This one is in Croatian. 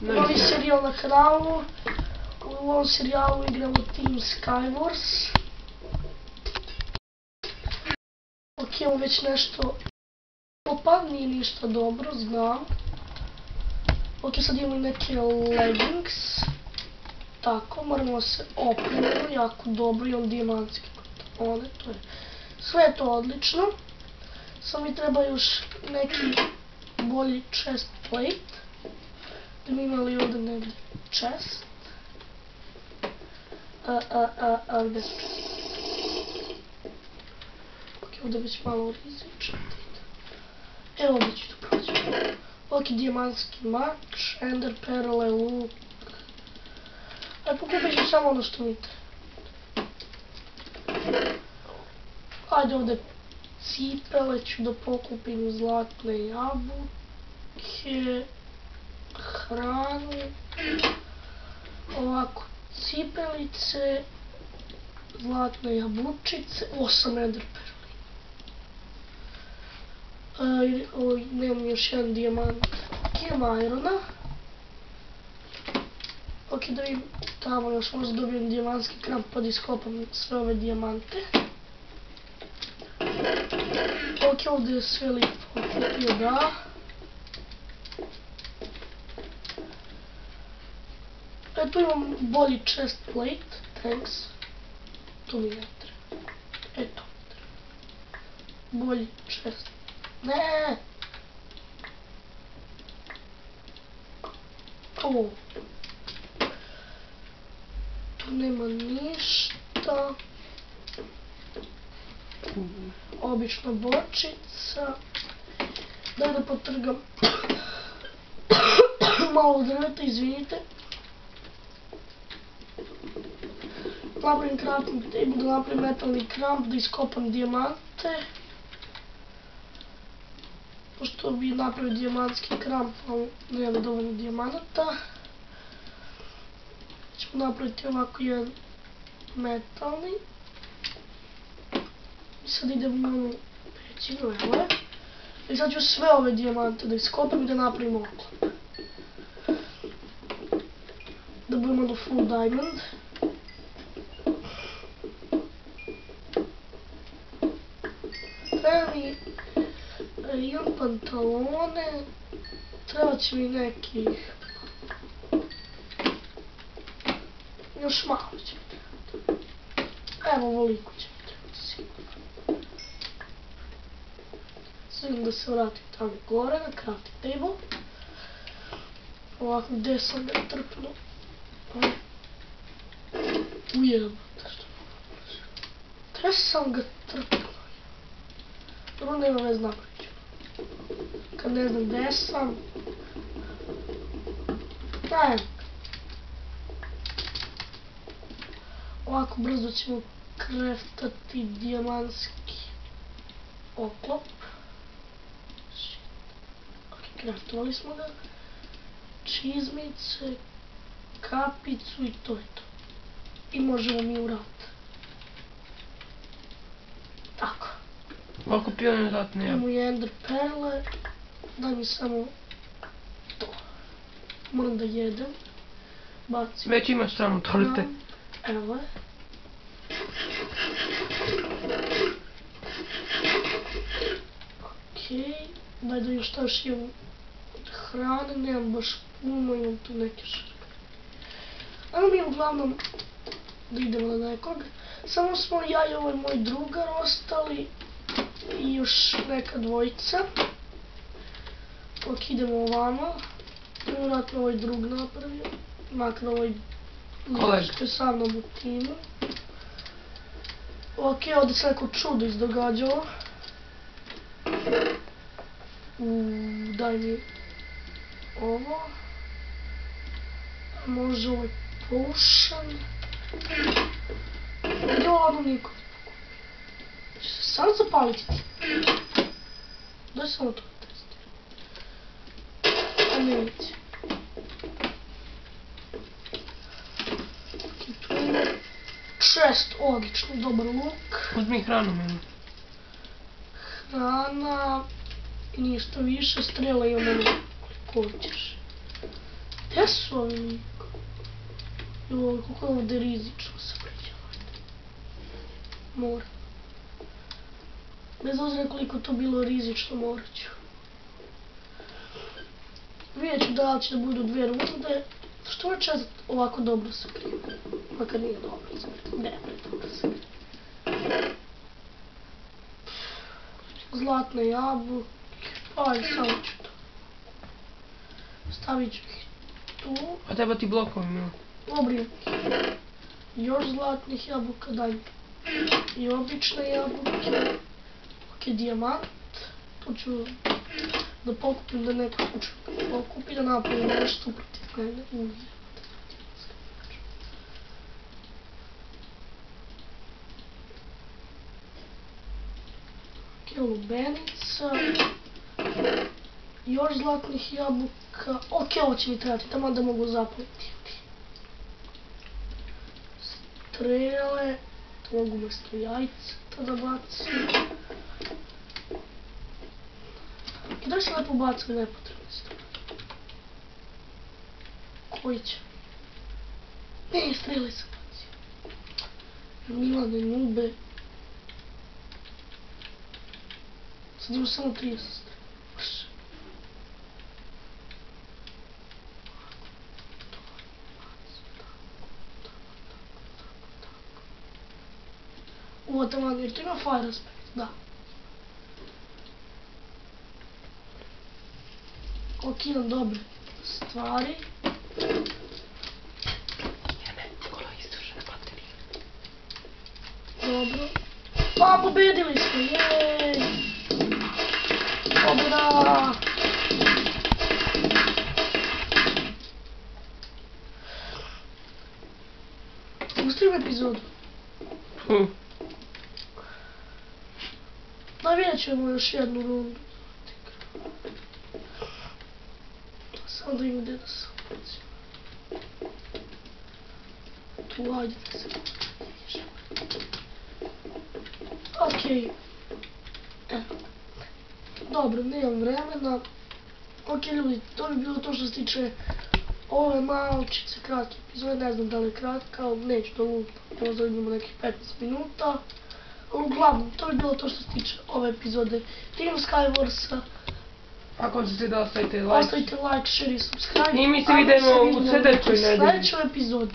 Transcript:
Ćao, novi serijal na kanalu. U ovom serijalu igramo Team Skywars. Ok, imamo već nešto. Opa, nije ništa dobro, znam. Ok, sad imamo neke leggings. Tako, moramo se opremiti jako dobro, imam dijamantske pantalone, to je. Sve je to odlično. Samo mi treba još neki bolji chest plate. Da mi imali ovdje negdje chest. Gdje smo? Ok, ovdje već malo rizično. Evo ovdje ću to proći. Ok, dijamantski mač, ender perle, luk. Ajde, pokupit ću samo ono što mi treba. Ajde ovdje cipele ću da pokupim, zlatne jabuke, hranu, ovako cipelice, zlatne jabučice, 8 ender perli. Nemam još jedan dijamant, imam irona. Ok, da vidim tamo još možda dobijem dijamantski kramp pa da iskopam sve ove dijamante. Ok, ovdje je sve lipo okupio, da. Tu imam bolji chest plate, thanks. Tu mi ne treba. Eto mi treba. Bolji chest. Ne! O! Tu nema ništa. Obična bočica. Daj da potrgam malo drveta, izvinite. Napravim crafting table, da napravim metalni kramp, da iskopam dijamante. Pošto bi napravio dijamantski kramp, ali nema dovoljno dijamanata. Ćemo napraviti ovako jedan metalni. I sad idemo u pećinu, evo je. I sad ću sve ove dijamante da iskopam i da napravim oklop. Da budemo do full diamond. Treba mi, imam pantalone, treba će mi nekih, još malo će mi trebati. Evo ovoliko će mi trebati sigurno. Sve da se vratim tamo gore na crafting table. Ovako, gdje sam ga trpnuo? Ujebate što mi je. Gdje sam ga trpnuo? Dobro, nema vez napravit ću. Kad ne znam gdje sam. Dajem. Ovako brzo ćemo craftati dijamantski oklop. Ok, craftovali smo ga. Čizmice, kapicu i to je to. I možemo mi u rat. Tako. Ovako pijene zlatne jabuke. Imamo i ender perle. Daj mi samo to. Moram da jedem. Bacim. Već imaš samo toliko. Evo je. Okej. Daj da još taš imam od hrane. Nemam baš puno, imam tu neke šarke. Ajmo mi uglavnom da idemo na nekog. Samo smo ja i ovaj moj drugar ostali. I još neka dvojica. Ok, idemo ovamo. Vjerojatno ovaj drug napravio. Makar ovaj lik što je sa mnom u timu. Ok, ovdje se neko čudo izdogađalo. Daj mi ovo. Može ovaj potion. Gdje ovo niko ne pokupi? Će se sam zapaliti ti? Daj samo to da testiram. Ajme vidjeti. Ok, tu ima chest, odlično, dobar luk. Uzmi hranu meni. Hrana i ništa više, strela imamo koliko hoćeš. Gdje su ovi? Joj, kako je ovdje rizično se priđe. Moram. Bez obzira koliko to bilo rizično, morat ću. Vidjet ću da li će da budu 2 runde. Što je čast ovako dobro se krije? Makar nije dobro se krije. Ne, dobro se krije. Zlatne jabuke. Ajde, samo ću to. Stavit ću ih tu. A treba ti blokovi, Milo. Dobri. Još zlatnih jabuka, daj mi. I obične jabuke. Ok, dijamant. Tu ću da pokupim da neko slučajno pokupi, da napravim nešto protiv mene. Ok, lubenica. Još zlatnih jabuka. Ok, ovo će mi trebati, tamo da mogu zapaliti. Strele. To mogu umjesto jajca da bacim. I da se lepo bacaju nepotrebne stvari. Koji će? Ne, strele sam bacio. Milane, nube. Sad imam samo 30 strela. Ovo tamo, jer to ima fire aspect, da. Ok, imam dobre stvari. Kola istrošene baterije. Dobro. Pa, pobedili smo, jej! Pobjeda! Pustim epizodu. Vidjet ćemo još jednu rundu. Samo da im gdje da se opacim. Tu, ajde da se početi. Okej. Dobro, nemam vremena. Okej ljudi, to bi bilo to što se tiče ove malčice kratke epizode. Ne znam da li je kratka, ali neću da lupam. Možda imamo nekih 15 minuta. Uglavnom, to bi bilo to što se tiče ove epizode Team Skywarsa. Ako ćete da ostavite like. Ostavite like, share i subscribe. I mi se vidimo u sljedećoj nedelji. U sljedećoj epizodi.